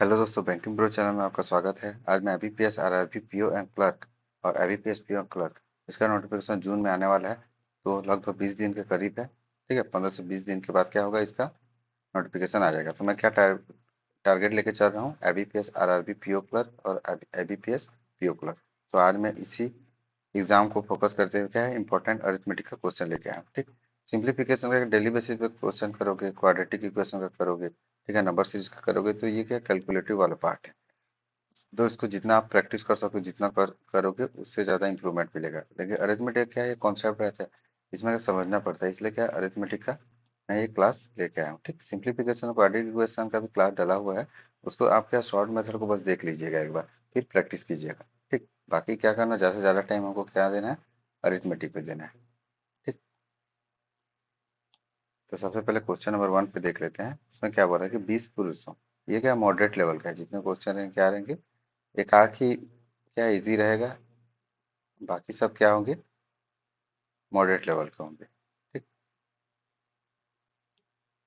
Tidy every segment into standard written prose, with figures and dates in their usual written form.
Hello दोस्तों, banking bro channel में आपका स्वागत है। आज मैं IBPS RRB PO and clerk और आईबीपीएस पीओ एंड क्लर्क इसका नोटिफिकेशन जून में आने वाला है। तो लगभग 20 दिन के करीब है। ठीक है, 15 से 20 दिन के बाद क्या होगा, इसका नोटिफिकेशन आ जाएगा। तो मैं क्या टारगेट लेके चल रहा हूँ, आईबीपीएस आरआरबी पीओ क्लर्क और आईबीपीएस पीओ क्लर्क। तो आज मैं इसी एग्जाम को फोकस करते हुए क्या है, इंपॉर्टेंट अरिथमेटिक का क्वेश्चन लेके आया हूँ। ठीक, सिंप्लीफिकेशन का डेली बेसिस पे क्वेश्चन करोगे, क्वाड्रेटिक इक्वेशन का करोगे, ठीक है, नंबर सीरीज का करोगे, तो ये क्या कैलकुलेटिव वाला पार्ट है। तो इसको जितना आप प्रैक्टिस कर सको, जितना करोगे उससे ज़्यादा इंप्रूवमेंट मिलेगा। लेकिन अरिथमेटिक क्या है, ये कॉन्सेप्ट रहता है, इसमें का समझना पड़ता है। इसलिए क्या अरिथमेटिक का मैं ये क्लास लेके आया हूँ। ठीक, सिंप्लीफिकेशन और क्वाड्रेटिक इक्वेशन का भी क्लास डला हुआ है, उसको आप क्या शॉर्ट मेथड को बस देख लीजिएगा एक बार, फिर प्रैक्टिस कीजिएगा। ठीक, बाकी क्या करना, ज़्यादा से ज़्यादा टाइम हमको क्या देना है, अरिथमेटिक पे देना है। ठीक, तो सबसे पहले क्वेश्चन नंबर 1 पे देख लेते हैं। इसमें क्या बोल रहा है कि 20 पुरुषों, ये क्या मॉडरेट लेवल का है, जितने क्वेश्चन रहेंगे क्या रहेंगे, एक आध ही क्या इजी रहेगा, बाकी सब क्या होंगे, मॉडरेट लेवल के होंगे। ठीक,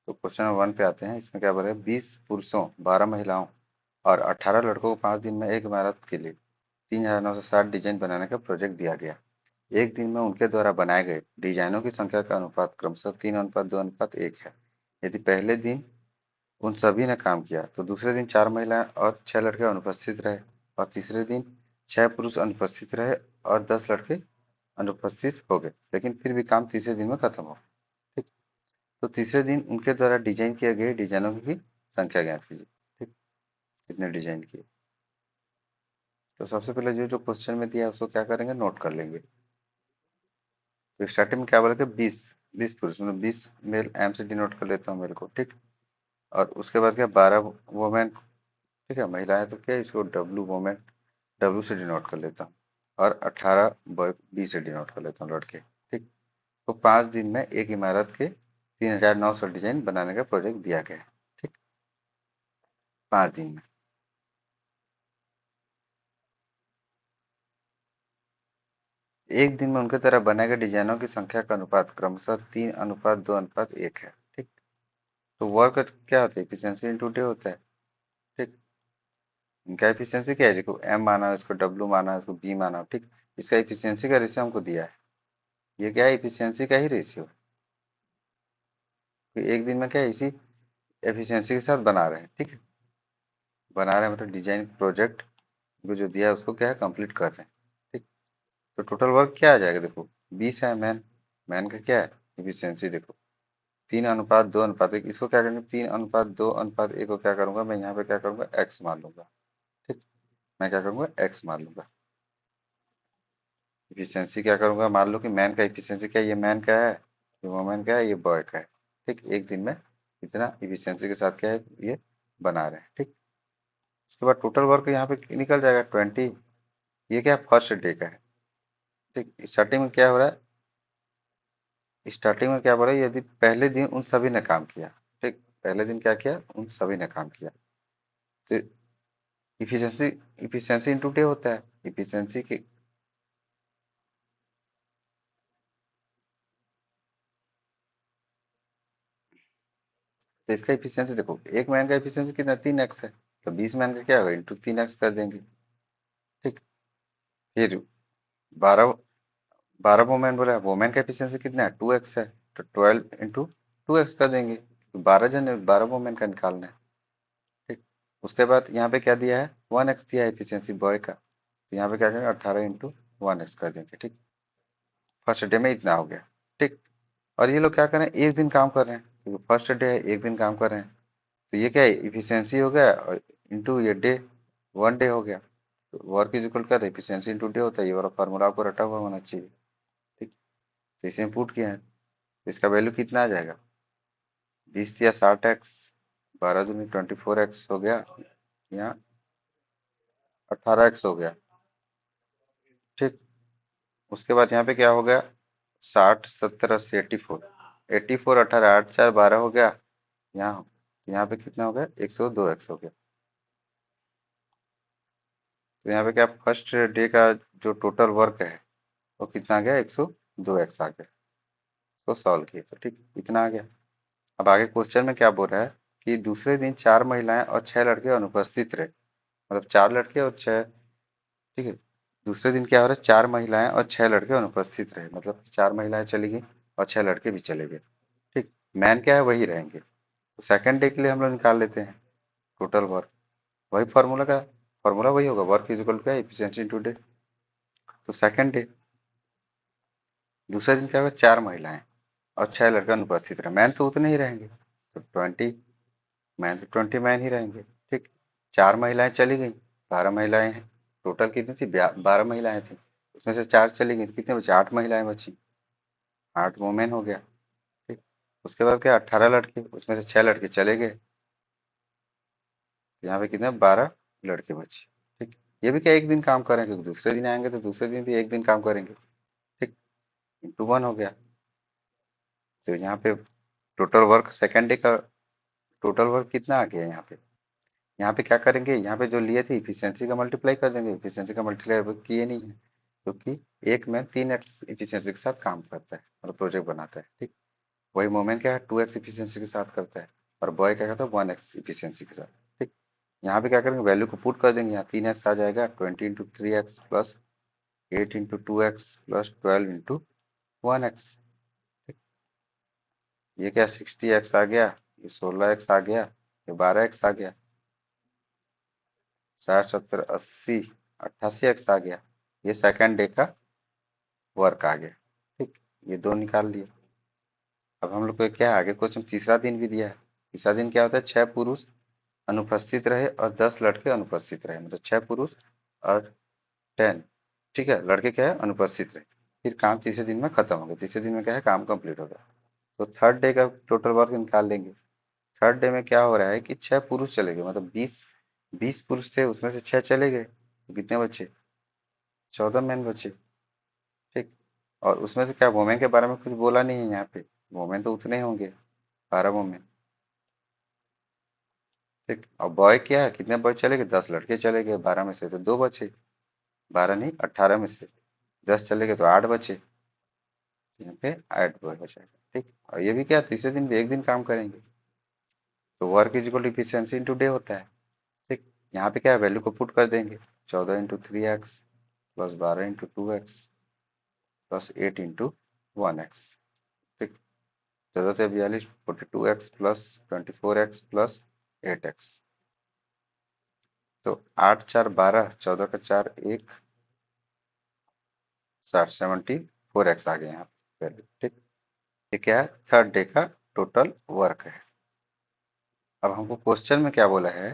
तो क्वेश्चन नंबर 1 पे आते हैं। इसमें क्या बोल रहे हैं, 20 पुरुषों, 12 महिलाओं और 18 लड़कों को 5 दिन में एक इमारत के लिए 3960 डिजाइन बनाने का प्रोजेक्ट दिया गया। एक दिन में उनके द्वारा बनाए गए डिजाइनों की संख्या का अनुपात क्रमशः 3:2:1 है। यदि पहले दिन उन सभी ने काम किया तो दूसरे दिन 4 महिलाएं और 6 लड़के अनुपस्थित रहे, और तीसरे दिन 6 पुरुष अनुपस्थित रहे और 10 लड़के अनुपस्थित हो गए, लेकिन फिर भी काम तीसरे दिन में खत्म हो। ठीक, तो तीसरे दिन उनके द्वारा डिजाइन किए गए डिजाइनों की संख्या ज्ञात कीजिए। ठीक, कितने डिजाइन किए। तो सबसे पहले जो जो क्वेश्चन में दिया है उसको क्या करेंगे, नोट कर लेंगे। तो स्टार्टिंग में क्या बोला कि 20 पुरुष, मतलब 20 मेल, एम से डिनोट कर लेता हूँ मेल को। ठीक, और उसके बाद क्या 12 वोमेन। ठीक है, महिलाएं तो क्या इसको डब्लू वोमेन, डब्लू से डिनोट कर लेता हूँ। और 18 बॉय, बी से डिनोट कर लेता हूँ, लड़के। ठीक, तो 5 दिन में एक इमारत के 3900 डिजाइन बनाने का प्रोजेक्ट दिया गया है। ठीक, 5 दिन में। एक दिन में उनके द्वारा बनाए गए डिजाइनों की संख्या का अनुपात क्रमशः 3:2:1 है। ठीक, तो वर्क क्या होता है, एफिशिएंसी इंटू डे होता है। ठीक, इनका एफिशिएंसी क्या है, देखो एम माना हो, इसको डब्ल्यू माना हो, इसको बी माना हो। ठीक, इसका एफिशिएंसी का रेशियो हमको दिया है। ये क्या है, एफिशिएंसी का ही रेशियो है। तो एक दिन में क्या है, इसी एफिशिएंसी के साथ बना रहे हैं। ठीक है, बना रहे हैं मतलब डिजाइन प्रोजेक्ट को जो दिया है उसको क्या है, कंप्लीट कर रहे हैं। ठीक, तो टोटल वर्क क्या आ जाएगा, देखो 20 है मैन, मैन का क्या है एफिशिएंसी, देखो 3:2:1। इसको क्या करेंगे, 3:2:1 को क्या करूंगा, मैं यहाँ पे क्या करूंगा, एक्स मान लूंगा। ठीक, मैं क्या करूंगा, एक्स मान लूंगा। इफिशियंसी क्या करूंगा, मान लो कि मैन का इफिशियंसी क्या है, ये मैन का है, ये वोमेन का है, ये बॉय का है। ठीक, एक दिन में इतना इफिशियंसी के साथ क्या है, ये बना रहे हैं। ठीक, उसके बाद टोटल वर्क यहाँ पे निकल जाएगा 20। ये क्या फर्स्ट डे का है। ठीक, स्टार्टिंग में क्या हो रहा है, स्टार्टिंग में क्या बोल रहा है, यदि पहले दिन उन सभी ने काम किया। ठीक, पहले दिन क्या किया, उन सभी ने काम किया। तो इफिशियंसी, इफिशियंसी इंटू डे होता है, इफिशियंसी की। तो इसका इफिशियंसी देखो, एक मैन का इफिशियंसी कितना, 3x है, तो 20 मैन का क्या होगा, इंटू 3x कर देंगे। ठीक, फिर 12, 12 वोमेन बोला है, वोमेन का एफिशिएंसी कितना है, 2x है, तो 12 इंटू 2x कर देंगे, तो 12 जन, 12 वोमेन का निकालना है। ठीक, उसके बाद यहाँ पे क्या दिया है, 1x दिया है एफिशिएंसी बॉय का, तो यहाँ पे क्या करेंगे, 18 इंटू 1x कर देंगे। ठीक, फर्स्ट डे में इतना हो गया। ठीक, और ये लोग क्या करें, एक दिन काम कर रहे हैं, क्योंकि फर्स्ट डे है, एक दिन काम कर रहे हैं। तो ये क्या है, इफिशियंसी हो गया, और इंटू ये डे, 1 डे हो गया। तो वर्क इज इक्वल क्या था, इफिशियंसी इंटू डे होता है, ये वाला फार्मूला आपको रटा हुआ होना चाहिए। ठीक, तो इसे पुट किया है, तो इसका वैल्यू कितना आ जाएगा, 20 या 60x, 12 दूनी 24x हो गया, यहाँ 18x हो गया। ठीक, उसके बाद यहाँ पे क्या हो गया, 60 70 80 84, 84 18 8 4 12 हो गया। यहाँ पे कितना हो गया, 102x हो गया। तो यहाँ पे क्या, फर्स्ट डे का जो टोटल वर्क है वो कितना आ गया, 102x आ गया। तो सॉल्व किए तो ठीक, इतना आ गया। अब आगे क्वेश्चन में क्या बोल रहा है कि दूसरे दिन 4 महिलाएं और 6 लड़के अनुपस्थित रहे। मतलब 4 लड़के और 6, ठीक है। दूसरे दिन क्या हो रहा है, 4 महिलाएं और 6 लड़के अनुपस्थित रहे, मतलब 4 महिलाएं चली गई और 6 लड़के भी चले गए। ठीक। मैन क्या है, वही रहेंगे। तो सेकंड डे के लिए हम लोग निकाल लेते हैं टोटल वर्क। वही फॉर्मूला वही होगा, work is equal to efficiency into day. तो सेकंड डे, दूसरे दिन क्या होगा, 4 महिलाएं और 6 लड़के अनुपस्थित रहे। मैन तो उतने ही रहेंगे, तो 20 मैन, तो 20 मैन ही रहेंगे। ठीक। 4 महिलाएं चली गई, 12 महिलाएं हैं। टोटल कितनी थी, 12 महिलाएं थी। उसमें से 4 चली गई तो कितने बचे, 8 महिलाएं बची। 8 वुमेन हो गया। ठीक। उसके बाद क्या, 18 लड़के, उसमें से 6 लड़के चले गए। तो यहाँ पे कितने, 12 लड़के बचे। ठीक। ये भी क्या एक दिन काम करेंगे, क्योंकि दूसरे दिन आएंगे तो दूसरे दिन भी एक दिन काम करेंगे। ठीक। इंटू 1 हो गया। तो यहाँ पे टोटल वर्क सेकेंड डे का टोटल वर्क कितना आ गया यहाँ पे क्या करेंगे, यहाँ पे जो लिए थे इफिशियंसी का मल्टीप्लाई कर देंगे। इफिशियंसी का मल्टीप्लाई किए नहीं है, क्योंकि एक में 3x इफिशियंसी के साथ काम करता है और प्रोजेक्ट बनाता है। ठीक। वही मोमेंट क्या है, 2x इफिशियंसी के साथ करता है, और बॉय क्या करता है, 1x इफिशियंसी के साथ। ठीक। यहाँ पे क्या करेंगे, वैल्यू को पुट कर देंगे। यहाँ 3x आ जाएगा, 20 × 3x plus 8 × 2x plus 12 × 1x। ये क्या, 60x आ गया, ये 16x आ गया, ये 12x आ गया, 60 70 80 88x आ गया। ये सेकंड डे का वर्क आ गया। ठीक। ये दो निकाल लिए। अब हम लोग को क्या है, आगे क्वेश्चन तीसरा दिन भी दिया है। तीसरा दिन क्या होता है, 6 पुरुष अनुपस्थित रहे और 10 लड़के अनुपस्थित रहे, मतलब 6 पुरुष और 10, ठीक है, लड़के क्या है, अनुपस्थित रहे। फिर काम तीसरे दिन में खत्म हो गया। तीसरे दिन में क्या है, काम कंप्लीट हो गया। तो थर्ड डे का टोटल वर्क निकाल लेंगे। थर्ड डे में क्या हो रहा है कि 6 पुरुष चले गए, मतलब 20 पुरुष थे, उसमें से 6 चले गए, तो कितने बचे, 14 मैन बचे। ठीक। और उसमें से क्या, वोमेन के बारे में कुछ बोला नहीं है यहाँ पे। वोमेन तो उतने ही होंगे, 12 वोमेन। ठीक। और बॉय क्या है, कितने बॉय चले गए, 10 लड़के चले गए, 12 में से तो 2 बचे। 12 नहीं, 18 में से 10 चले गए तो 8 बचे। यहाँ पे 8 बॉय बचेगा। ठीक। और ये भी क्या, तीसरे दिन भी एक दिन काम करेंगे। तो work is equal to efficiency into day होता है। ठीक। यहाँ पे क्या है, वैल्यू को पुट कर देंगे। 14 × 3x plus 12 × 2x plus 8 × 1x। ठीक। 14 × 42 42x plus 24x plus 8x। तो 8 4 12, 14 का 4 1, 60 74x आ गए यहाँ पे वैल्यू। ठीक। ये क्या है, थर्ड डे का टोटल वर्क है। अब हमको क्वेश्चन में क्या बोला है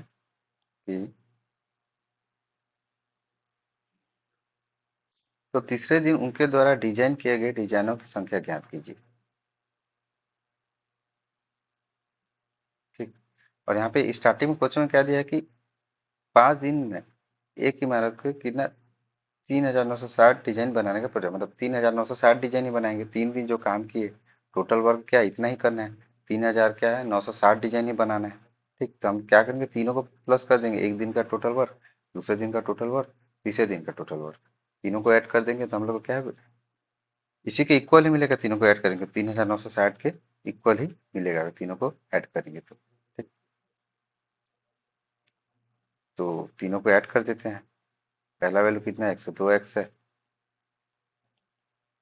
कि तो तीसरे दिन उनके द्वारा डिजाइन किए गए डिजाइनों की संख्या ज्ञात कीजिए। ठीक। और यहाँ पे स्टार्टिंग में क्वेश्चन में क्या दिया है कि 5 दिन में एक इमारत को कितना 3960 डिजाइन बनाने का प्रोजेक्ट, मतलब 3960 डिजाइन ही बनाएंगे। 3 दिन जो काम किए, टोटल वर्क क्या इतना ही करना है। 3000 क्या है, 960 डिजाइन ही बनाना है। ठीक। तो हम क्या करेंगे, तीनों को प्लस कर देंगे, एक दिन का टोटल वर्क, दूसरे दिन का टोटल वर्क, तीसरे दिन का टोटल वर्क, तीनों को ऐड कर देंगे तो हम लोग को क्या है, इसी के इक्वल ही मिलेगा। तीनों को ऐड करेंगे 3960 के इक्वल ही मिलेगा, अगर तीनों को ऐड करेंगे तो। ठीक। तो तीनों को ऐड कर देते हैं। पहला वैल्यू कितना है, 102x है।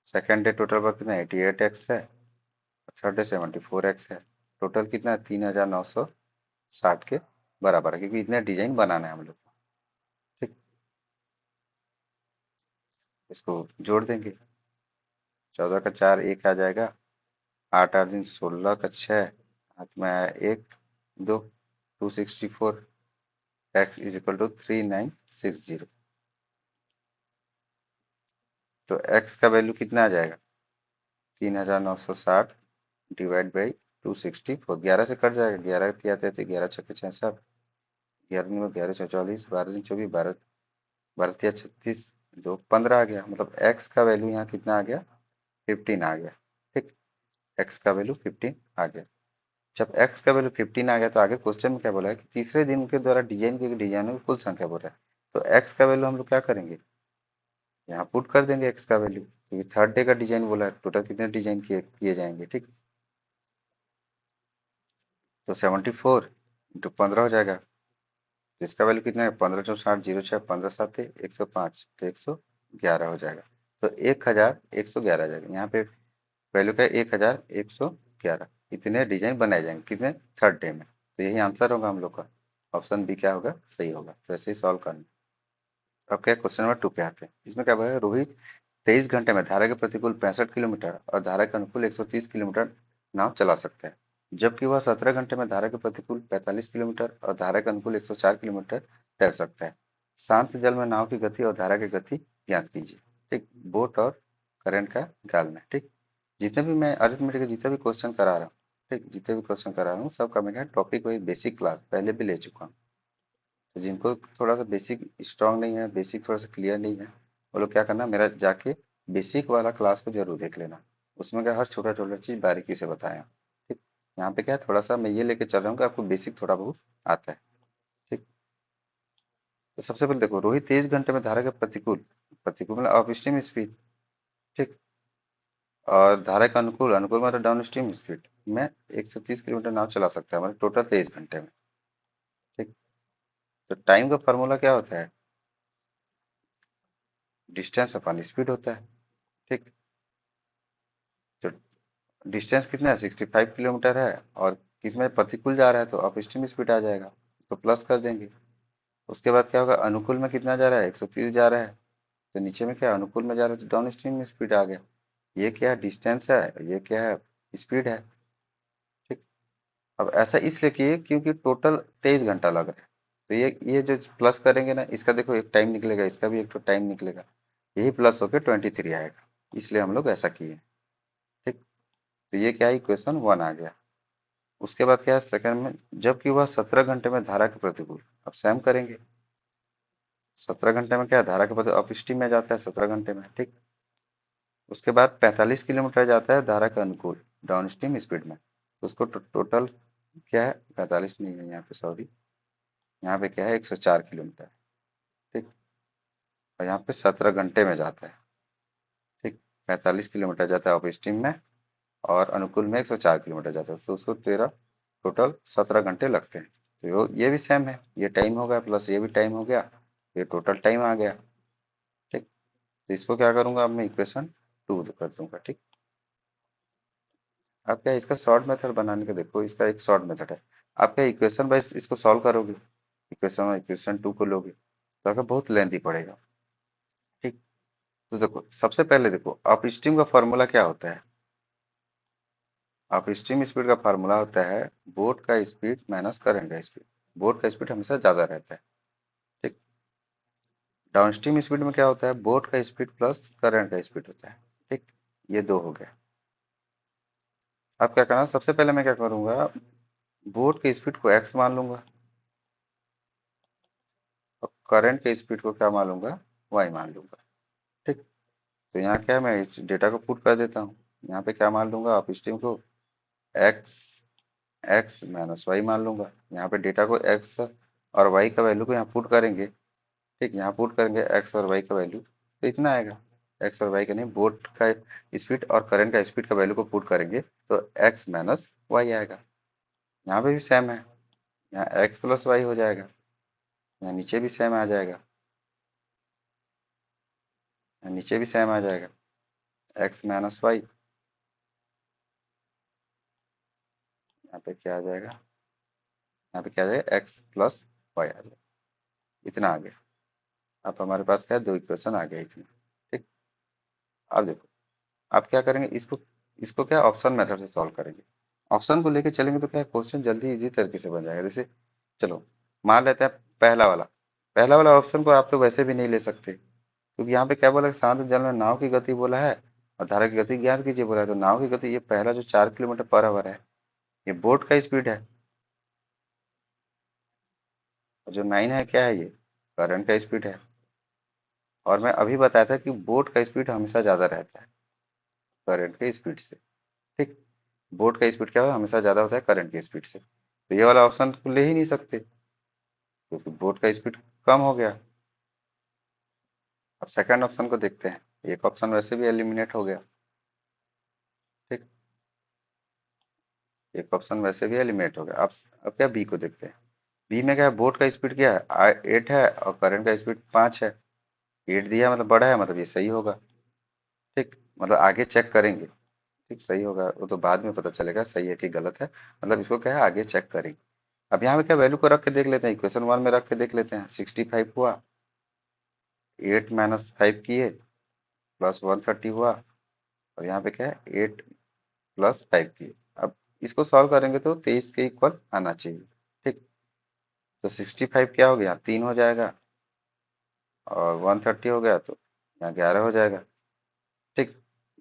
सेकेंड डे टोटल वर्क कितना, 88x है। थर्ड डे 74x है। टोटल कितना है, 3960 के बराबर है, क्योंकि इतने डिजाइन बनाना है हम लोग को। ठीक। इसको जोड़ देंगे। 14 का 4 1 आ जाएगा, 8 8 दिन 16 का 6, हाथ में आया 1 2, 264, x इज इक्वल टू 3960। तो x का वैल्यू कितना आ जाएगा, 3960 डिवाइड बाई 264। 11 से कट जाएगा, 11 तिया 11 छक्के 66, 11 में 11 44, 12 दिन 24, 12 12 तिया 36, 2 15 आ गया। मतलब x का वैल्यू यहाँ कितना आ गया, 15 आ गया। ठीक। x का वैल्यू 15 आ गया। जब x का वैल्यू 15 आ गया, तो आगे क्वेश्चन में क्या बोला है कि तीसरे दिन के द्वारा डिजाइन किए गए डिजाइनों की कुल संख्या बोल रहा है। तो x का वैल्यू हम लोग क्या करेंगे, यहाँ पुट कर देंगे x का वैल्यू, क्योंकि थर्ड डे का डिजाइन बोला है, टोटल कितने डिजाइन किए किए जाएंगे। ठीक। तो 74 इंटू 15 हो जाएगा। तो इसका वैल्यू कितना है, 15×60 0×6 15×7 105, तो 111 हो जाएगा। तो 1111 आ जाएगा। यहाँ पे वैल्यू का 1111। इतने डिजाइन बनाए जाएंगे कितने, थर्ड डे में। तो यही आंसर होगा हम लोग का। ऑप्शन बी क्या होगा, सही होगा। तो ऐसे ही सॉल्व करना। अब क्या, क्वेश्चन नंबर 2 पे आते हैं। इसमें क्या है, रोहित 23 घंटे में धारा के प्रतिकूल 65 किलोमीटर और धारा के अनुकूल 130 किलोमीटर नाव चला सकता है, जबकि वह 17 घंटे में धारा के प्रतिकूल 45 किलोमीटर और धारा के अनुकूल 104 किलोमीटर तैर सकता है। शांत जल में नाव की गति और धारा की गति ज्ञात कीजिए। ठीक, बोट और करंट का निकालना है। ठीक, जितने भी मैं अरिथमेटिक के जितने भी क्वेश्चन करा रहा हूँ, ठीक, जितने भी क्वेश्चन करा रहा हूँ सबका मैं क्या टॉपिक वही बेसिक क्लास पहले भी ले चुका हूँ। तो जिनको थोड़ा सा बेसिक स्ट्रांग नहीं है, बेसिक थोड़ा सा क्लियर नहीं है, वो लोग क्या करना, मेरा जाके बेसिक वाला क्लास को जरूर देख लेना। उसमें क्या हर छोटा छोटा चीज बारीकी से बताया। ठीक, यहाँ पे क्या है, थोड़ा सा मैं ये लेके चल रहा हूँ कि आपको बेसिक थोड़ा बहुत आता है। ठीक, तो सबसे पहले देखो, रोहित 23 घंटे में धारा के प्रतिकूल, प्रतिकूल मतलब अप स्ट्रीम स्पीड, ठीक, और धारा का अनुकूल, अनुकूल मतलब डाउन स्ट्रीम स्पीड में 130 किलोमीटर नाव चला सकता है, मतलब टोटल 23 घंटे में। ठीक, तो टाइम का फार्मूला क्या होता है, डिस्टेंस अपॉन स्पीड होता है। ठीक, तो डिस्टेंस कितना है, 65 किलोमीटर है, और किसमें प्रतिकूल जा रहा है तो अप स्ट्रीम स्पीड आ जाएगा, इसको प्लस कर देंगे। उसके बाद क्या होगा, अनुकूल में कितना जा रहा है, 130 जा रहा है, तो नीचे में क्या है, अनुकूल में जा रहा है तो डाउन स्ट्रीम में स्पीड आ गया। ये क्या है, डिस्टेंस है, ये क्या है, स्पीड है। ठीक, अब ऐसा इसलिए किए क्योंकि टोटल 23 घंटा लग रहा है। तो ये जो प्लस करेंगे ना, इसका देखो एक टाइम निकलेगा, इसका भी एक तो टाइम निकलेगा, यही प्लस होकर 23 आएगा, इसलिए हम लोग ऐसा किए। ठीक, तो ये क्या है, इक्वेशन 1 आ गया। उसके बाद क्या है सेकंड में, जबकि वह 17 घंटे में धारा के प्रतिकूल, अब सेम करेंगे। 17 घंटे में क्या है, धारा के प्रतिकूल अप स्ट्रीम में जाता है 17 घंटे में। ठीक, उसके बाद 45 किलोमीटर जाता है धारा के अनुकूल डाउन स्ट्रीम स्पीड में, तो उसको टोटल क्या है, 45 नहीं है यहाँ पे, सॉरी, यहाँ पे क्या है 104 किलोमीटर। ठीक, और यहाँ पे 17 घंटे में जाता है। ठीक, 45 किलोमीटर जाता है अप स्ट्रीम में, और अनुकूल में 104 किलोमीटर जाता है, तो उसको तेरह टोटल 17 घंटे लगते हैं। तो ये भी सेम है, ये टाइम हो गया प्लस ये भी टाइम हो गया, ये टोटल टाइम आ गया। ठीक, तो इसको क्या करूंगा, अब मैं इक्वेशन 2 कर दूंगा। ठीक, आप क्या इसका शॉर्ट मेथड बनाने का देखो, इसका एक शॉर्ट मेथड है। आप क्या इक्वेशन वाइज इसको सॉल्व करोगे, इक्वेशन इक्वेशन 2 को लोगे तो आपका बहुत लेंथी पड़ेगा। ठीक, तो देखो सबसे पहले देखो अप स्ट्रीम का फॉर्मूला क्या होता है, अप स्ट्रीम स्पीड का फार्मूला होता है बोट का स्पीड माइनस करंट का स्पीड। बोट का स्पीड हमेशा ज्यादा रहता है। ठीक, डाउन स्ट्रीम स्पीड में क्या होता है, बोट का स्पीड प्लस करंट का स्पीड होता है। ठीक, ये दो हो गया। अब क्या करना, सबसे पहले मैं क्या करूंगा, बोट के स्पीड को एक्स मान लूंगा, और करंट के स्पीड को क्या मान लूंगा, वाई मान लूंगा। ठीक, तो यहाँ क्या है, मैं इस डेटा को पुट कर देता हूँ। यहाँ पे क्या मान लूंगा, अप स्ट्रीम को एक्स, एक्स माइनस वाई मान लूंगा। यहाँ पे डेटा को एक्स और वाई का वैल्यू को यहाँ पुट करेंगे। ठीक, यहाँ पुट करेंगे एक्स और वाई का वैल्यू, तो इतना आएगा। एक्स और वाई का नहीं, बोट का स्पीड और करंट का स्पीड का वैल्यू को पुट करेंगे तो एक्स माइनस वाई आएगा। यहाँ पे भी सेम है, यहाँ एक्स प्लस वाई हो जाएगा, यहाँ नीचे भी सेम आ जाएगा, यहाँ नीचे भी सेम आ जाएगा, एक्स माइनस वाई, यहाँ पे क्या आ जाएगा, यहाँ पे क्या आ जाएगा, एक्स प्लस वाई आ जाएगा। इतना आ गया। अब हमारे पास क्या है, दो इक्वेशन आ गया इतना। ठीक, अब देखो आप क्या करेंगे, इसको इसको क्या ऑप्शन मेथड से सॉल्व करेंगे। ऑप्शन को लेके चलेंगे तो क्या क्वेश्चन जल्दी इजी तरीके से बन जाएगा। जैसे चलो मान लेते हैं पहला वाला ऑप्शन को आप तो वैसे भी नहीं ले सकते, क्योंकि यहाँ पे क्या बोला, शांत जल में नाव की गति बोला है और धारा की गति ज्ञात कीजिए बोला है। तो नाव की गति, ये पहला जो 4 किलोमीटर पर आवर है, ये बोट का स्पीड है, और जो 9 है क्या है, ये करंट का स्पीड है। और मैं अभी बताया था कि बोट का स्पीड हमेशा ज्यादा रहता है करंट के स्पीड से। ठीक, बोट का स्पीड क्या है, हमेशा ज्यादा होता है करंट की स्पीड से, तो ये वाला ऑप्शन को ले ही नहीं सकते क्योंकि बोट का स्पीड कम हो गया। अब सेकंड ऑप्शन को देखते हैं, एक ऑप्शन वैसे भी एलिमिनेट हो गया। ठीक, एक ऑप्शन वैसे भी एलिमिनेट हो गया। अब क्या बी को देखते हैं। बी में क्या है, बोर्ड का स्पीड क्या है 8 है और करंट का स्पीड 5 है। 8 दिया है मतलब बड़ा है, मतलब ये सही होगा। ठीक, मतलब आगे चेक करेंगे। ठीक, सही होगा वो तो बाद में पता चलेगा सही है कि गलत है। मतलब इसको क्या है, आगे चेक करेंगे। अब यहाँ पे क्या वैल्यू को रख के देख लेते हैं, इक्वेशन 1 में रख के देख लेते हैं। 65 हुआ, 8 माइनस 5 किए, प्लस 130 हुआ, और यहाँ पे क्या है 8 प्लस 5 किए। अब इसको सॉल्व करेंगे तो 23 के इक्वल आना चाहिए। ठीक, तो 65 क्या हो गया, 3 हो जाएगा, और 130 हो गया तो यहाँ 11 हो जाएगा। ठीक,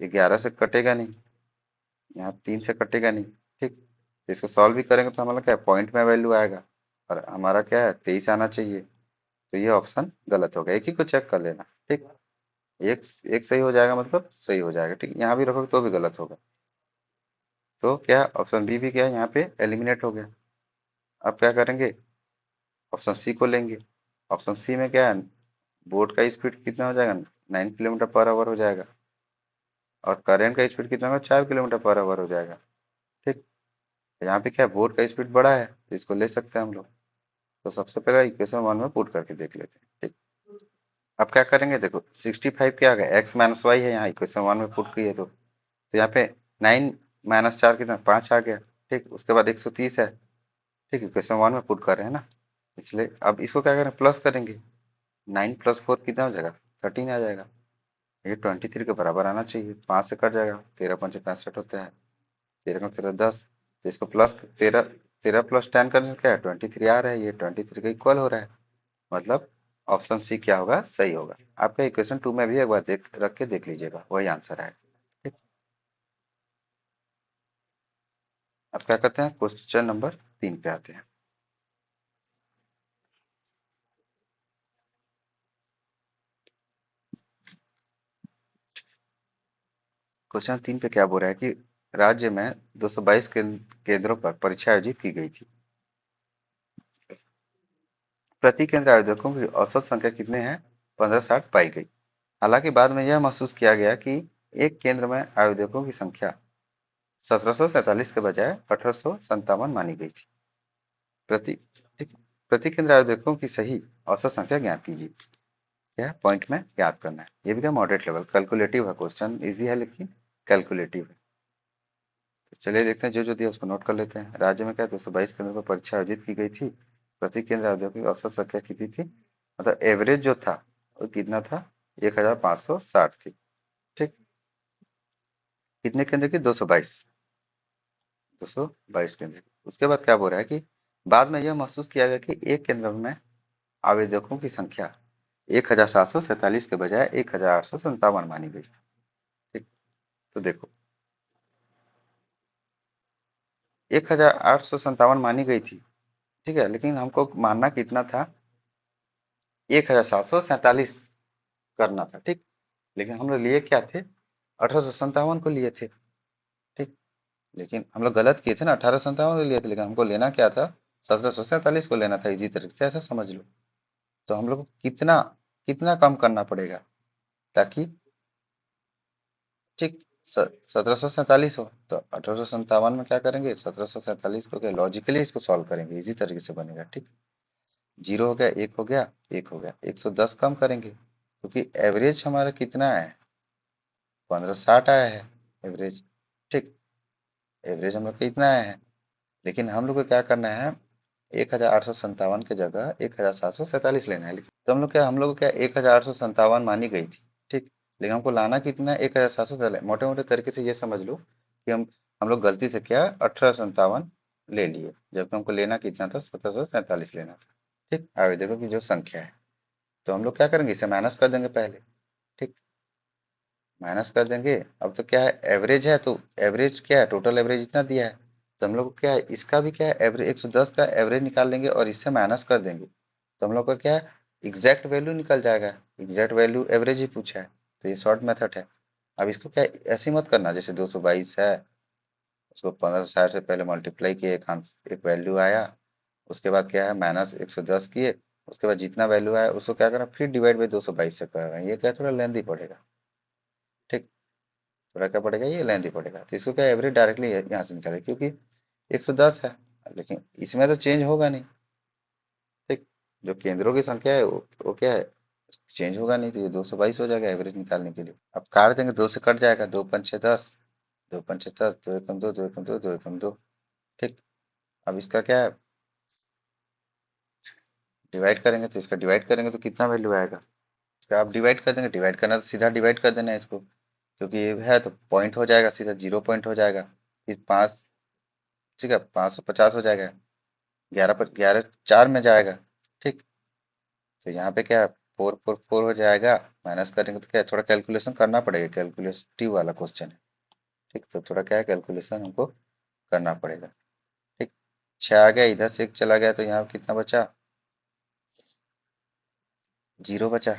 ये 11 से कटेगा नहीं, यहाँ 3 से कटेगा नहीं। ठीक, तो इसको सॉल्व भी करेंगे तो हमारा क्या पॉइंट में वैल्यू आएगा, और हमारा क्या है 23 आना चाहिए। तो ये ऑप्शन गलत हो गया, एक ही को चेक कर लेना। ठीक, एक एक सही हो जाएगा मतलब सही हो जाएगा। ठीक, यहाँ भी रखोगे तो भी गलत होगा। तो क्या ऑप्शन बी भी क्या है यहाँ पे एलिमिनेट हो गया। अब क्या करेंगे, ऑप्शन सी को लेंगे। ऑप्शन सी में क्या है, बोट का स्पीड कितना हो जाएगा, 9 किलोमीटर पर आवर हो जाएगा, और करेंट का स्पीड कितना होगा, 4 किलोमीटर पर आवर हो जाएगा। ठीक, यहाँ पे क्या है, बोट का स्पीड बड़ा है तो इसको ले सकते हैं हम लोग। तो सबसे पहले इक्वेशन 1 में पुट करके देख लेते हैं। ठीक, अब क्या करेंगे, देखो 65 क्या आ गया, एक्स माइनस वाई है, यहाँ इक्वेशन 1 में पुट किए तो यहाँ पे 9 माइनस 4 कितना, 5 आ गया। ठीक, उसके बाद 130 है। ठीक, इक्वेशन 1 में पुट कर रहे हैं ना, इसलिए अब इसको क्या करें, प्लस करेंगे। 9 प्लस 4 कितना हो जाएगा, 13 आ जाएगा। ये 23 के बराबर आना चाहिए, 5 से कट जाएगा, 13 पंचे 65 होता है, 13 का 13 10। तो इसको प्लस 13, 13 प्लस 10 करने से क्या है 23 आ रहा है, ये 23 का इक्वल हो रहा है। मतलब ऑप्शन सी क्या होगा, सही होगा। आपका इक्वेशन 2 में भी एक बार देख रख के देख लीजिएगा, वही आंसर है। ठीक, अब क्या करते हैं, क्वेश्चन नंबर 3 पे आते हैं। क्वेश्चन 3 पे क्या बोल रहा है कि राज्य में 222 केंद्रों पर परीक्षा आयोजित की गई थी। प्रति केंद्र आवेदकों की औसत संख्या कितने हैं, 1560 पाई गई। हालांकि बाद में यह महसूस किया गया कि एक केंद्र में आवेदकों की संख्या 1747 के बजाय 1857 मानी गई थी। प्रति ठीक, प्रति केंद्र आवेदकों की सही औसत संख्या ज्ञात कीजिए। क्या पॉइंट में याद करना है, ये भी क्या मॉडरेट लेवल कैलकुलेटिव है, क्वेश्चन इजी है लेकिन कैलकुलेटिव है। तो चलिए देखते हैं, जो जो दिया उसको नोट कर लेते हैं। राज्य में क्या 222 केंद्रों पर परीक्षा आयोजित की गई थी। प्रति केंद्र आवेदकों की औसत संख्या कितनी थी, मतलब एवरेज जो था वो कितना था, 1560 थी। ठीक, कितने केंद्र की, 222, 222 केंद्र। उसके बाद क्या बोल रहा है कि बाद में यह महसूस किया गया कि एक केंद्र में आवेदकों की संख्या 1747 के बजाय 1857 मानी गई। ठीक, तो देखो 1857 मानी गई थी। ठीक है, लेकिन हमको मानना कितना था, 1747 करना था। ठीक, लेकिन हम लोग लिए क्या थे, 1857 को लिए थे। ठीक, लेकिन हम लोग गलत किए थे ना, 1857 को लिए थे, लेकिन हमको लेना क्या था, 1747 को लेना था। इजी तरीके से ऐसा समझ लो। तो हम लोग को कितना कितना कम करना पड़ेगा ताकि, ठीक, 1747 हो, तो 1857 में क्या करेंगे, 1747 को क्या लॉजिकली इसको सॉल्व करेंगे, इजी तरीके से बनेगा। ठीक, 0 हो गया, 1 हो गया, 1 हो गया, 110 कम करेंगे क्योंकि एवरेज हमारा कितना है, 1560 आया है एवरेज। ठीक, एवरेज हम लोग का इतना आया है, लेकिन हम लोग को क्या करना है, 1857 की जगह 1747 लेना है। तो हम लोग को क्या 1857 मानी गई थी। ठीक, लेकिन हमको लाना कितना है, 1747। मोटे मोटे तरीके से ये समझ लो कि हम लोग गलती से क्या 1857 ले लिए, जबकि हमको लेना कितना था, 1747 लेना था। ठीक, आवेदकों की जो संख्या है, तो हम लोग क्या करेंगे, इसे माइनस कर देंगे पहले। ठीक, माइनस कर देंगे। अब तो क्या है, एवरेज है तो एवरेज क्या है, टोटल एवरेज इतना दिया है, तो हम लोग को क्या है, इसका भी क्या है एवरेज, 110 का एवरेज निकाल लेंगे और इससे माइनस कर देंगे। तो हम लोग का क्या है, एग्जैक्ट वैल्यू निकल जाएगा। एग्जैक्ट वैल्यू एवरेज ही पूछा है, तो ये शॉर्ट मेथड है। अब इसको क्या है, ऐसे मत करना, जैसे 222 है, उसको 1560 से पहले मल्टीप्लाई किए, एक वैल्यू आया, उसके बाद क्या है माइनस 110 किए, उसके बाद जितना वैल्यू आया उसको क्या करना, फिर डिवाइड बाई 222 से कर रहे हैं। ये क्या थोड़ा लेंदी पड़ेगा। ठीक, थोड़ा क्या पड़ेगा, ये लेंथ ही पड़ेगा। तो इसको क्या एवरेज डायरेक्टली यहाँ से निकाले, क्योंकि 110 है, लेकिन इसमें तो चेंज होगा नहीं। जो केंद्रों की संख्या है वो क्या है, चेंज होगा नहीं, तो ये 222 हो जाएगा एवरेज निकालने के लिए। अब काट देंगे, दो से कट जाएगा, दो पंचे 10, दो पंचे 10, दो एकम दो, दो एकम दो, दो एकम दो। ठीक। अब इसका क्या है, डिवाइड करेंगे, तो इसका डिवाइड करेंगे तो कितना वैल्यू आएगा इसका, आप डिवाइड कर देंगे, डिवाइड करना तो सीधा डिवाइड कर देना है इसको, क्योंकि ये है तो पॉइंट हो जाएगा, सीधा 0 पॉइंट हो जाएगा। फिर 5, ठीक है, 550 हो जाएगा, 11 पर 11 4 में जाएगा। ठीक। तो यहाँ पे क्या, 444 हो जाएगा, माइनस करेंगे तो क्या, थोड़ा कैलकुलेशन करना पड़ेगा, कैलकुलेटिव वाला क्वेश्चन है। ठीक, तो थोड़ा क्या है, कैलकुलेशन हमको करना पड़ेगा। ठीक। 6 आ गया, इधर से एक चला गया, तो यहाँ कितना बचा, 0 बचा।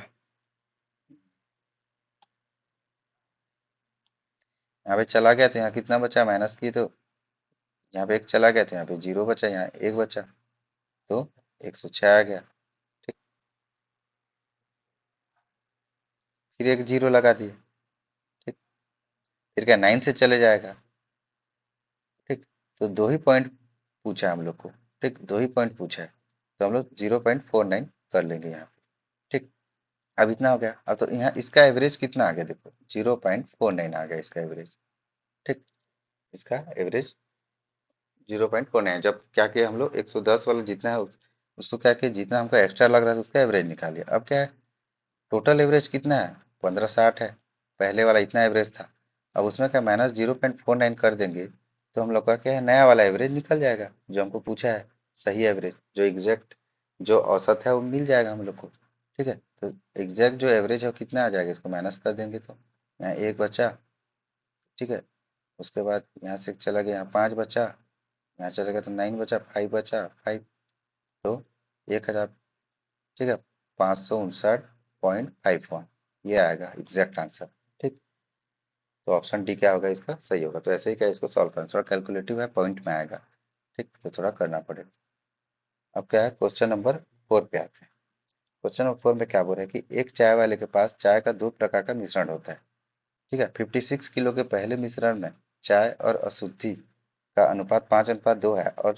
यहाँ पे चला गया तो यहाँ कितना बचा, माइनस की तो यहाँ पे एक चला गया, तो यहाँ पे 0 बचा, यहाँ एक बचा, तो 106 आ गया। ठीक। फिर एक 0 लगा दिए। ठीक। फिर क्या, 9 से चले जाएगा। ठीक। तो दो ही पॉइंट पूछा है हम लोग को। ठीक, दो ही पॉइंट पूछा है, तो हम लोग 0.49 कर लेंगे यहाँ पे। ठीक। अब इतना हो गया, अब तो यहाँ इसका एवरेज कितना आ गया, देखो 0.49 आ गया इसका एवरेज। ठीक। इसका एवरेज 0.49, जब क्या किया हम लोग, 110 वाला जितना है उसको क्या किया, जितना हमको एक्स्ट्रा लग रहा था उसका एवरेज निकालिए। अब क्या है, टोटल एवरेज कितना है, 1560 है, पहले वाला इतना एवरेज था। अब उसमें क्या माइनस 0.49 कर देंगे, तो हम लोग का क्या है, नया वाला एवरेज निकल जाएगा जो हमको पूछा है, सही एवरेज जो एग्जैक्ट जो औसत है वो मिल जाएगा हम लोग को। ठीक है, तो एग्जैक्ट जो एवरेज है वो कितना आ जाएगा, इसको माइनस कर देंगे तो यहाँ एक बचा। ठीक है, उसके बाद यहाँ से चला गया, यहाँ 5 बचा, यहाँ चला गया तो 9 बचा, 5 बचा, 5, तो 1000। ठीक है, 559.51, ये आएगा एग्जैक्ट आंसर। ठीक। तो ऑप्शन डी क्या होगा इसका, सही होगा। तो ऐसे ही क्या, इसको सॉल्व करना थोड़ा कैलकुलेटिव है, पॉइंट में आएगा। ठीक, तो थोड़ा करना पड़ेगा। अब क्या है, क्वेश्चन नंबर 4 पे आते हैं। क्वेश्चन नंबर 4 में क्या बोल रहा है कि एक चाय वाले के पास चाय का दो प्रकार का मिश्रण होता है। ठीक है, 56 किलो के पहले मिश्रण में चाय और अशुद्धि का अनुपात 5:2 है, और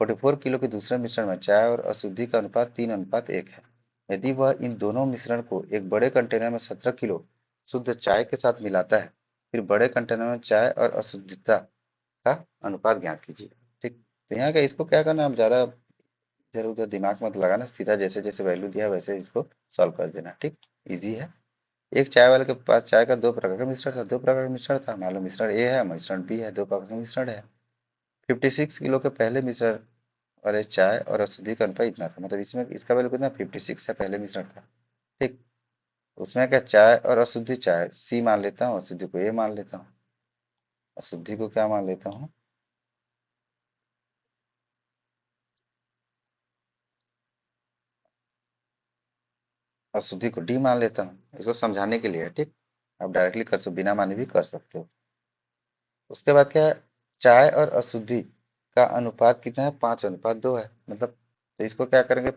44 किलो के दूसरे मिश्रण में चाय और अशुद्धि का अनुपात 3:1 है। यदि वह इन दोनों मिश्रण को एक बड़े कंटेनर में 17 किलो शुद्ध चाय के साथ मिलाता है, फिर बड़े कंटेनर में चाय और अशुद्धता का अनुपात ज्ञात कीजिए। ठीक। तो यहाँ का इसको क्या करना, आप ज्यादा इधर उधर दिमाग मत लगाना, सीधा जैसे जैसे वैल्यू दिया है वैसे इसको सॉल्व कर देना। ठीक, इजी है। एक चाय वाले के पास चाय का दो प्रकार का मिश्रण था, दो प्रकार का मिश्रण था, मान लो मिश्रण ए है, मिश्रण बी है, दो प्रकार का मिश्रण है। 56 किलो के पहले मिश्रण वाले चाय और अशुद्धि का अनुपात इतना था, मतलब इसमें इसका वैल्यू कितना, 56 है पहले मिश्रण का। ठीक। उसमें क्या, चाय और अशुद्धि, चाय सी मान लेता हूँ, अशुद्धि को ए मान लेता हूँ, अशुद्धि को क्या मान लेता हूँ, अशुद्धि को डी मान लेता हूँ, इसको समझाने के लिए है। ठीक। आप डायरेक्टली कर सकते, बिना माने भी कर सकते हो। उसके बाद क्या है, चाय और अशुद्धि का अनुपात कितना है, 5:2 है, मतलब तो इसको क्या करेंगे,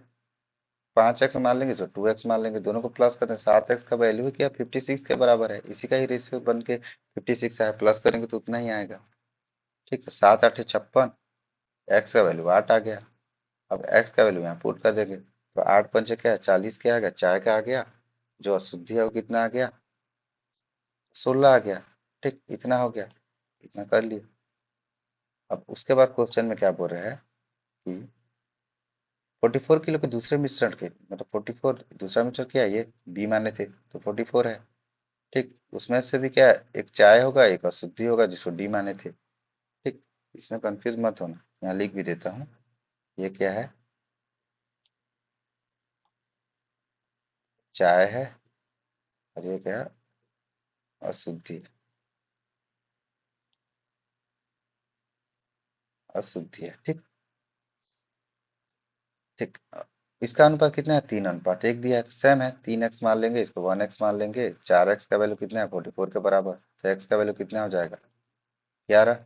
5x मान लेंगे, इसको 2x मान लेंगे, दोनों को प्लस करते हैं, 7x का वैल्यू क्या 56 के बराबर है, इसी का ही रेशियो बन के 56 है, प्लस करेंगे तो उतना ही आएगा। ठीक, तो 7 8 56, x का वैल्यू 8 आ गया। अब x का वैल्यू यहाँ पुट कर देंगे, तो 8 पंचे क्या है, 40 क्या आ गया, चाय का आ गया, जो अशुद्धि है वो कितना आ गया, 16 आ गया। ठीक, इतना हो गया, इतना कर लिए। अब उसके बाद क्वेश्चन में क्या बोल रहे हैं कि 44 किलो के दूसरे मिश्रण के, मतलब 44 दूसरा मिश्रण क्या है, ये बी माने थे तो 44 है। ठीक, उसमें से भी क्या है, एक चाय होगा एक अशुद्धि होगा जिसको डी माने थे। ठीक, इसमें कंफ्यूज मत होना, यहाँ लिख भी देता हूँ, ये क्या है, चाय है, और ये क्या है, अशुद्धि है, अशुद्धि है। ठीक। ठीक। इसका अनुपात कितना है, 3:1 दिया है, तो सेम है, 3x मान लेंगे, इसको 1x मान लेंगे, 4x का वैल्यू कितना है, 44 के बराबर, तो x का वैल्यू कितना हो जाएगा, 11।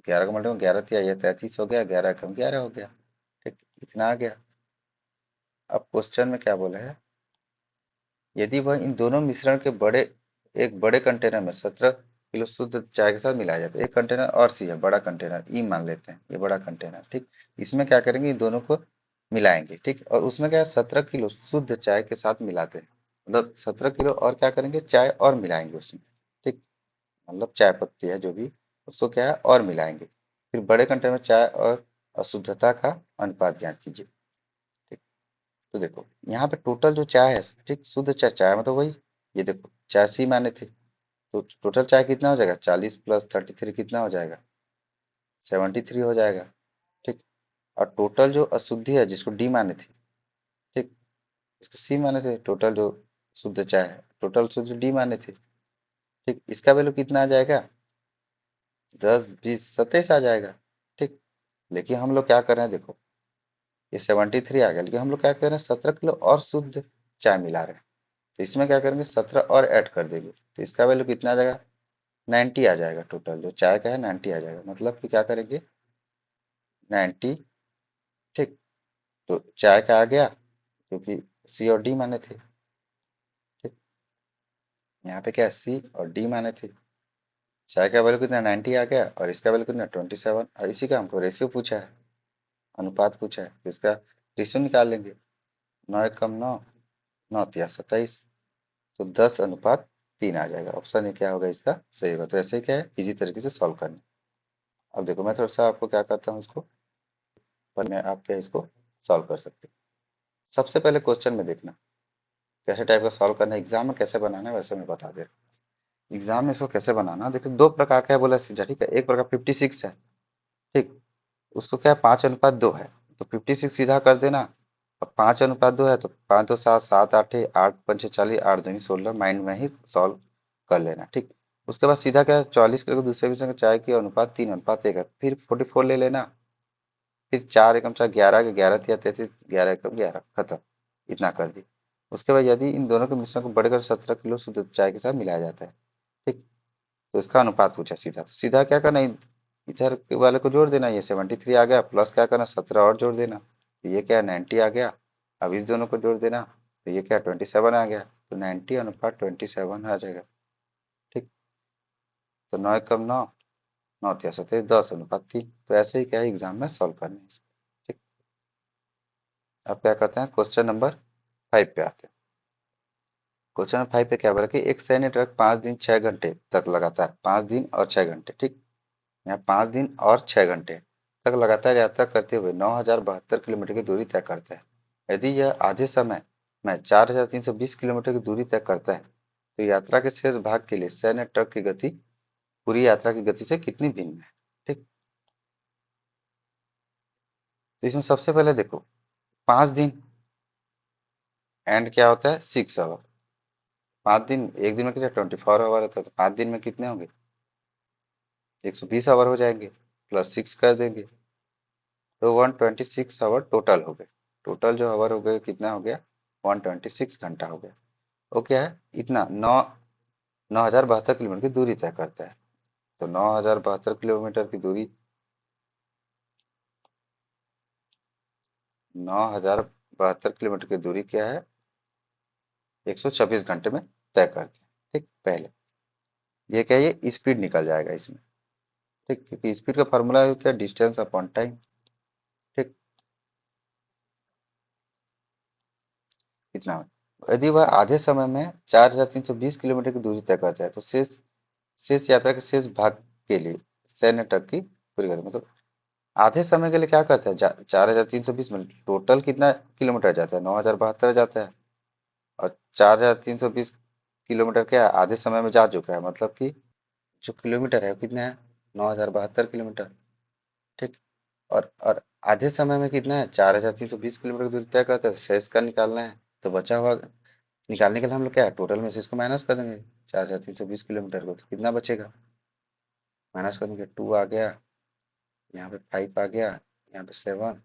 11 का मल्टीपल 11 दिया, ये 33 हो गया, 11 कम 11 हो गया। ठीक, इतना आ गया। अब क्वेश्चन में क्या बोला है, यदि वह इन दोनों मिश्रण के एक बड़े कंटेनर में 17 किलो शुद्ध चाय के साथ मिलाया जाता है, एक कंटेनर और सी है, बड़ा कंटेनर ई मान लेते हैं, ये बड़ा कंटेनर। ठीक, इसमें क्या करेंगे, इन दोनों को मिलाएंगे, ठीक। और उसमें क्या है, 17 किलो शुद्ध चाय के साथ मिलाते हैं। मतलब 17 किलो और क्या करेंगे, चाय और मिलाएंगे उसमें, ठीक। मतलब चाय पत्ती है जो भी, उसको क्या है और मिलाएंगे। फिर बड़े कंटेनर में चाय और अशुद्धता का अनुपात ज्ञात कीजिए, ठीक। तो देखो यहाँ पे टोटल जो चाय है, ठीक, शुद्ध चाय, चाय मतलब वही, ये देखो 86 माने थे, तो टोटल चाय कितना हो जाएगा, 40 + 33 कितना हो जाएगा, 73 हो जाएगा, ठीक। और टोटल जो अशुद्धि है जिसको डी माने थे, ठीक, इसको सी माने थे, टोटल जो शुद्ध चाय है टोटल शुद्ध डी माने थे, ठीक। इसका वैल्यू कितना आ जाएगा, 10 20 27 आ जाएगा, ठीक। लेकिन हम लोग क्या कर रहे हैं, देखो ये 73 आ गया, लेकिन हम लोग क्या कर रहे हैं, 17 किलो और शुद्ध चाय मिला रहे हैं। तो इसमें क्या करेंगे, 17 और ऐड कर देंगे, तो इसका वैल्यू कितना आ जाएगा, 90 आ जाएगा। टोटल जो चाय का है 90 आ जाएगा, मतलब कि क्या करेंगे, 90, ठीक। तो चाय का आ गया, क्योंकि सी और डी माने थे, ठीक। यहाँ पे क्या है, सी और डी माने थे। चाय का वैल्यू कितना, 90 आ गया, और इसका वैल्यू कितना, 27। और इसी का हमको रेशियो पूछा है, अनुपात पूछा है, तो इसका रेशियो निकाल लेंगे। 9 × 9 9 × 27, तो 10:3 आ जाएगा। ऑप्शन ए क्या होगा इसका सही होगा। तो ऐसे ही क्या है, इजी तरीके से सॉल्व करना। अब देखो मैं थोड़ा सा आपको क्या करता हूँ इसको, पर मैं आप क्या इसको सॉल्व कर सकते हैं। सबसे पहले क्वेश्चन में देखना कैसे टाइप का सॉल्व करना है, एग्जाम में कैसे बनाना है वैसे मैं बता दे। एग्जाम में इसको कैसे बनाना, देखो दो प्रकार का है बोला सीधा, ठीक है। एक प्रकार 56 है, ठीक। उसको क्या है, 5:2 है, तो 56 सीधा कर देना। अब 5:2 है तो 5 2 7 7 8 8 5 40, 8 2 16 माइंड में ही सॉल्व कर लेना, ठीक। उसके बाद सीधा क्या है, 44 किलो दूसरे विषय का चाय की अनुपात 3:1 है, फिर 44 ले लेना। फिर 4 × 4 = 11 के 11 × 3 = 33, 11 × 11 खत्म, इतना कर दी। उसके बाद यदि इन दोनों के मिश्रण को बढ़कर 17 किलो शुद्ध चाय के साथ मिलाया जाता है, ठीक। तो इसका अनुपात पूछा सीधा, तो सीधा क्या करना, इधर के वाले को जोड़ देना, ये 73 आ गया, प्लस क्या करना 17 और जोड़ देना, तो ये क्या है 90 आ गया। अब इस दोनों को जोड़ देना, तो ये क्या 27 आ गया, तो 90:27 आ जाएगा, ठीक। तो 9 × 9 9 × 27 10:3। तो ऐसे ही क्या है एग्जाम में सॉल्व करना है इसको, ठीक। अब क्या करते हैं, क्वेश्चन नंबर 5 पे आते हैं। क्वेश्चन नंबर 5 पे क्या बोला कि एक सैन्य ट्रक 5 दिन 6 घंटे तक लगातार, 5 दिन और 6 घंटे, ठीक। यहाँ 5 दिन और 6 घंटे तक लगातार यात्रा करते हुए 9,072 किलोमीटर की दूरी तय करता है। यदि यह आधे समय में 4,320 किलोमीटर की दूरी तय करता है, तो यात्रा के शेष भाग के लिए सैन्य ट्रक की गति पूरी यात्रा की गति से कितनी भिन्न है, ठीक। तो इसमें सबसे पहले देखो 5 दिन एंड क्या होता है 6 आवर। 5 दिन, एक दिन में कितना 24 आवर रहता है, तो 5 दिन में कितने होंगे 120 आवर हो जाएंगे, प्लस 6 कर देंगे, तो 126 आवर टोटल हो गए। टोटल जो आवर हो गए कितना हो गया, 126 घंटा हो गया। वो क्या है, इतना 9,072 किलोमीटर की दूरी तय करता है। तो 9,072 किलोमीटर की दूरी, 9,072 किलोमीटर की दूरी क्या है, 126 घंटे में तय करते हैं, ठीक। पहले ये क्या है, ये स्पीड निकल जाएगा इसमें, ठीक, क्योंकि स्पीड का फॉर्मूला होता है डिस्टेंस अपॉन टाइम, ठीक। कितना, यदि वह आधे समय में 4,320 किलोमीटर की दूरी तय करता है, तो शेष शेष यात्रा के शेष भाग के लिए सैन्य ट्रक की पूरी गति, मतलब आधे समय के लिए क्या करता है, 4,320 में टोटल कितना किलोमीटर जाता है, 9,072 जाता है। और 4,320 किलोमीटर क्या है, आधे समय में जा चुका है, मतलब कि जो किलोमीटर है वो कितना है, 9,072 किलोमीटर, ठीक। और आधे समय में कितना है, 4,320 किलोमीटर की दूरी तय करता है, तो शेष का निकालना है। तो बचा हुआ निकालने के लिए हम लोग क्या है, टोटल में से इसको माइनस कर देंगे, 4,320 किलोमीटर को, तो कितना बचेगा, माइनस कर देंगे, 2 आ गया, यहाँ पे 5 आ गया, यहाँ पे 7,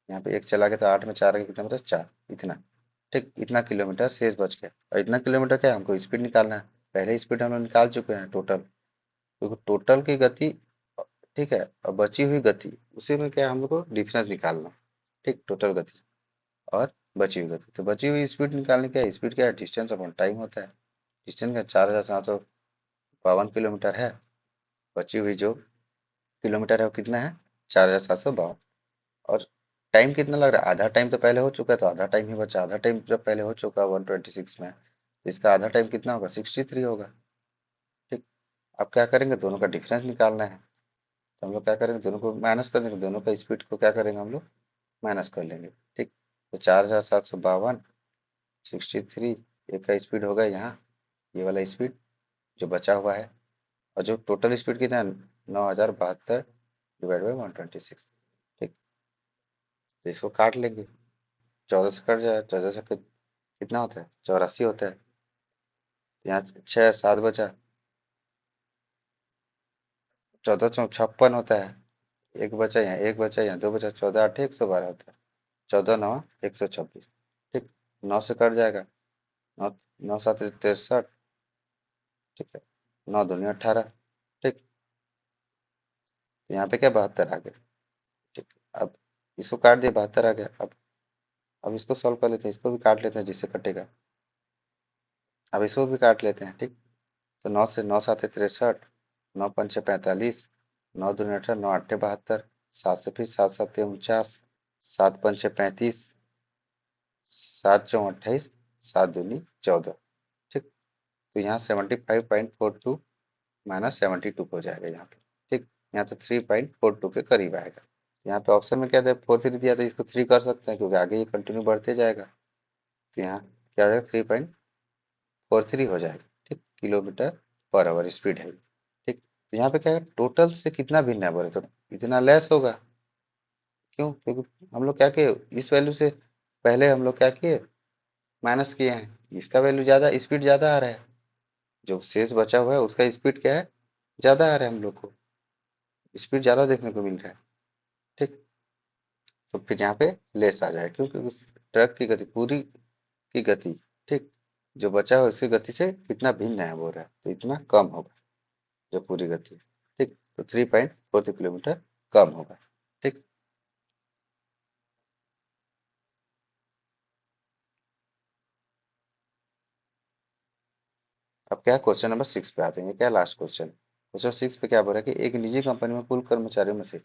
यहाँ पे एक चला गया, तो 8 में 4 आ गया, कितना बचा 4, इतना, ठीक। इतना किलोमीटर शेष बच गया। और इतना किलोमीटर क्या है, हमको स्पीड निकालना है। पहले स्पीड हम लोग निकाल चुके हैं टोटल, क्योंकि टोटल की गति, ठीक है, और बची हुई गति उसी में क्या है, हम लोग को डिफरेंस निकालना है, ठीक। टोटल गति और बची हुई गति, तो बची हुई स्पीड निकालने क्या है, स्पीड क्या है, डिस्टेंस अपॉन टाइम होता है। डिस्टेंस का 4,752 किलोमीटर है, बची हुई जो किलोमीटर है वो कितना है, 4,752। और टाइम कितना लग रहा है? आधा टाइम तो पहले हो चुका है, तो आधा टाइम ही बचा। आधा टाइम जब पहले हो चुका 126 में, तो इसका आधा टाइम कितना होगा? 63 होगा। ठीक। अब क्या करेंगे, दोनों का डिफरेंस निकालना है। तो हम लोग क्या करेंगे, दोनों को माइनस कर देंगे, दोनों का स्पीड को क्या करेंगे हम लोग, माइनस कर लेंगे। ठीक। तो 4752 63, एक का स्पीड होगा यहाँ, ये वाला स्पीड जो बचा हुआ है। और जो टोटल स्पीड कितना है, 9072 डिवाइड बाई 126। ठीक। तो इसको काट लेंगे, 14 से कट जाए, 14 से कितना होता है, 84 होता है। तो यहाँ 6 7 बचा, 14 चौक 56 होता है। एक बचा यहाँ, एक बचा यहाँ, दो बचा, 14 8 112 होता है। 14 9 126। ठीक। 9 से कट जाएगा, 9 9 7 63। ठीक है। 9 दूनी 18। ठीक। तो यहाँ पे क्या 72 आ गया। ठीक। अब इसको काट दिया, 72 आ गया। अब इसको सॉल्व कर लेते हैं, इसको भी काट लेते हैं जिससे कटेगा। अब इसको भी काट लेते हैं। ठीक। तो 9 से 9 7 63, 9 5 45, 9 दूनी 18, 9 8 72, 7 से फिर 7 7 49, 7 5 35, 7 4 28, 7 दूनी 14। ठीक। तो यहाँ 75.42 माइनस 72 हो जाएगा यहाँ पे। ठीक। यहाँ तो 3.42 के करीब आएगा। यहाँ पे ऑप्शन में क्या दिया, 43 दिया, तो इसको 3 कर सकते हैं क्योंकि आगे ये कंटिन्यू बढ़ते जाएगा। तो यहाँ क्या हो जाएगा, 3.43 हो जाएगा। ठीक। किलोमीटर पर आवर स्पीड है। ठीक। तो यहाँ पे क्या है, टोटल से कितना भिन्न है बोले तो इतना लेस होगा। क्यों? क्योंकि हम लोग क्या किए, इस वैल्यू से पहले हम लोग क्या किए, माइनस किए हैं। इसका वैल्यू ज्यादा, स्पीड ज्यादा आ रहा है। जो शेष बचा हुआ है उसका स्पीड क्या है, ज्यादा आ रहा है। हम लोग को स्पीड ज्यादा देखने को मिल रहा है। ठीक। तो फिर यहाँ पे लेस आ जाएगा क्योंकि उस ट्रक की गति, पूरी की गति, ठीक, जो बचा है उसकी गति से कितना भिन्न है बोल रहा है, तो इतना कम होगा जो पूरी गति है। ठीक। तो 3.43 किलोमीटर कम होगा। ठीक। अब क्या, क्वेश्चन नंबर 6 पे आते हैं। ये क्या, लास्ट क्वेश्चन। क्वेश्चन 6 पे क्या बोल रहा है कि एक निजी कंपनी में कुल कर्मचारियों में से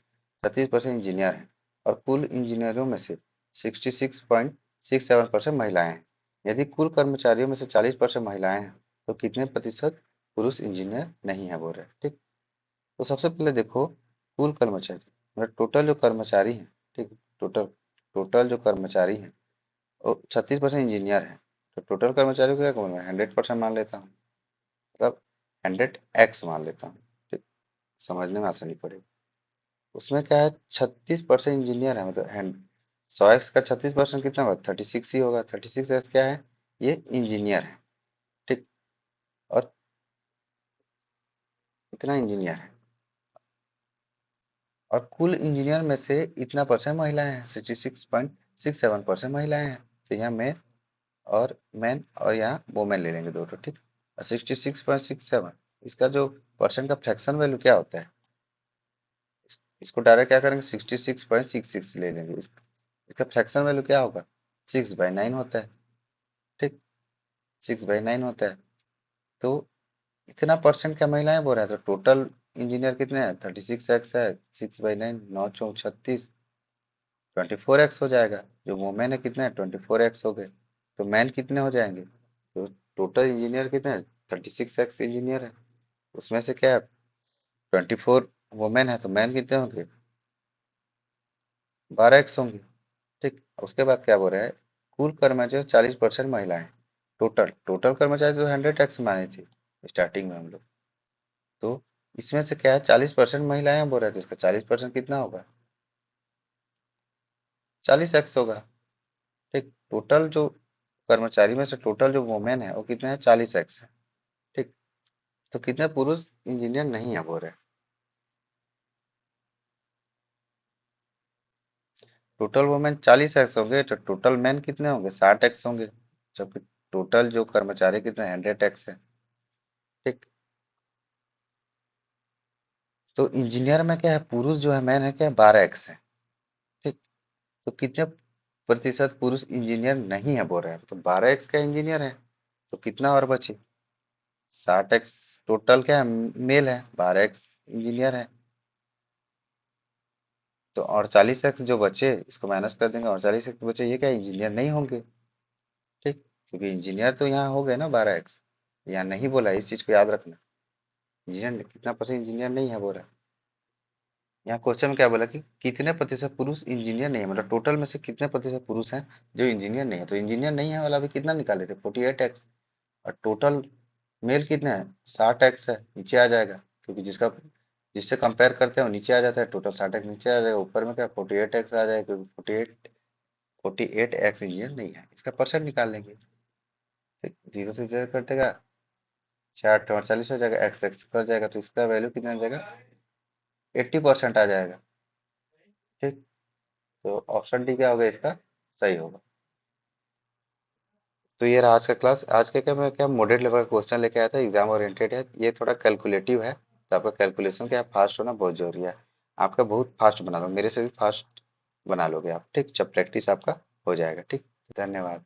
36% इंजीनियर हैं और कुल इंजीनियरों में से 66.67% महिलाएं हैं। यदि कुल कर्मचारियों में से 40% महिलाएं हैं तो कितने प्रतिशत पुरुष इंजीनियर नहीं है बोल रहे हैं। ठीक। तो सबसे पहले देखो, कुल कर्मचारी मतलब टोटल जो कर्मचारी हैं, ठीक, टोटल टोटल जो कर्मचारी हैं वो 36% इंजीनियर हैं। तो टोटल कर्मचारियों को क्या कहूँगा, 100% मान लेता हूँ, मतलब 100x मान लेता हूँ। ठीक। समझने में आसानी पड़ेगी। उसमें क्या है, 36% इंजीनियर है, मतलब 100x का 36% कितना होगा, 36 ही होगा। 36x क्या है, ये इंजीनियर है। ठीक। और इतना इंजीनियर है, और कुल इंजीनियर में से इतना परसेंट महिलाएं हैं, 66.67% महिलाएं हैं। तो यहाँ मेन और यहाँ वोमेन ले लेंगे दो। ठीक। और 66.67, इसका जो परसेंट का फ्रैक्शन वैल्यू क्या होता है, इसको डायरेक्ट क्या करेंगे, 66.66 ले लेंगे। इसका फ्रैक्शन वैल्यू क्या होगा, 6/9 होता है। ठीक। 6/9 होता है। तो इतना परसेंट क्या महिलाएं बोल रहा है, तो टोटल इंजीनियर कितने हैं, 36x है, 6/9, 9 × 36, 24x हो जाएगा। जो वुमेन है कितने हैं, 24x हो गए। तो मैन कितने हो जाएंगे, तो टोटल इंजीनियर कितने हैं, 36x इंजीनियर है। उसमें से क्या है, 24 वुमेन है, तो मैन कितने होंगे, 12x होंगे। ठीक। उसके बाद क्या बोल रहा है, कुल कर्मचारी 40% महिलाएं। टोटल टोटल कर्मचारी तो 100x माने थे स्टार्टिंग में हम लोग। तो इसमें से क्या है, 40% महिलाएं बोल रहे थे, इसका 40% कितना होगा, 40x होगा। ठीक। टोटल जो कर्मचारी में से टोटल जो वुमेन है वो कितने हैं, 40x है। ठीक। तो कितने पुरुष इंजीनियर नहीं है बोल रहे हैं, टोटल वुमेन 40x होंगे, तो टोटल मैन कितने होंगे, 60x होंगे। जबकि टोटल जो कर्मचारी कितने, 100x है। ठीक। तो इंजीनियर में क्या है, पुरुष जो है मैन है क्या, 12x है। ठीक। तो कितने प्रतिशत पुरुष इंजीनियर नहीं है बोल रहे हैं, तो 12x का इंजीनियर है। तो कितना और बचे, 60x। टोटल क्या है, मेल है, 12x इंजीनियर है। तो 48x जो बचे इसको माइनस कर देंगे, 48x बचे, ये क्या इंजीनियर नहीं होंगे? ठीक, क्योंकि इंजीनियर तो यहाँ हो गए ना 12x, यहाँ नहीं बोला है, इस चीज को याद रखना। इंजीनियर कितना परसेंट इंजीनियर नहीं है बोला। यहाँ क्वेश्चन में क्या बोला कि कितने प्रतिशत पुरुष इंजीनियर नहीं है, मतलब टोटल में से कितने प्रतिशत पुरुष हैं जो इंजीनियर नहीं है। तो इंजीनियर नहीं है वाला भी कितना निकाले थे, 48x। और टोटल मेल कितने हैं, 60x है, नीचे आ जाएगा। क्योंकि जिससे कंपेयर करते हैं वो नीचे आ जाता है, टोटल 60x नीचे आ जाएगा, ऊपर में क्या 48x आ जाएगा, क्योंकि 48x इंजीनियर नहीं है। इसका परसेंट निकाल लेंगे। ठीक, जीरो से जीरो कटेगा, 4 48 हो जाएगा, एक्स एक्स कर जाएगा, तो इसका वैल्यू कितना आ जाएगा, 80% आ जाएगा। ठीक, तो ऑप्शन डी क्या होगा इसका, सही होगा। तो ये रहा आज का क्लास। आज के क्या मैं क्या मॉडरेट लेवल का क्वेश्चन लेके आया था, एग्जाम ओरिएंटेड है, ये थोड़ा कैलकुलेटिव है, तो आपका कैलकुलेशन क्या फास्ट होना बहुत जरूरी है। आपका बहुत फास्ट बना लो, मेरे से भी फास्ट बना लोगे आप। ठीक, जब प्रैक्टिस आपका हो जाएगा। ठीक, धन्यवाद।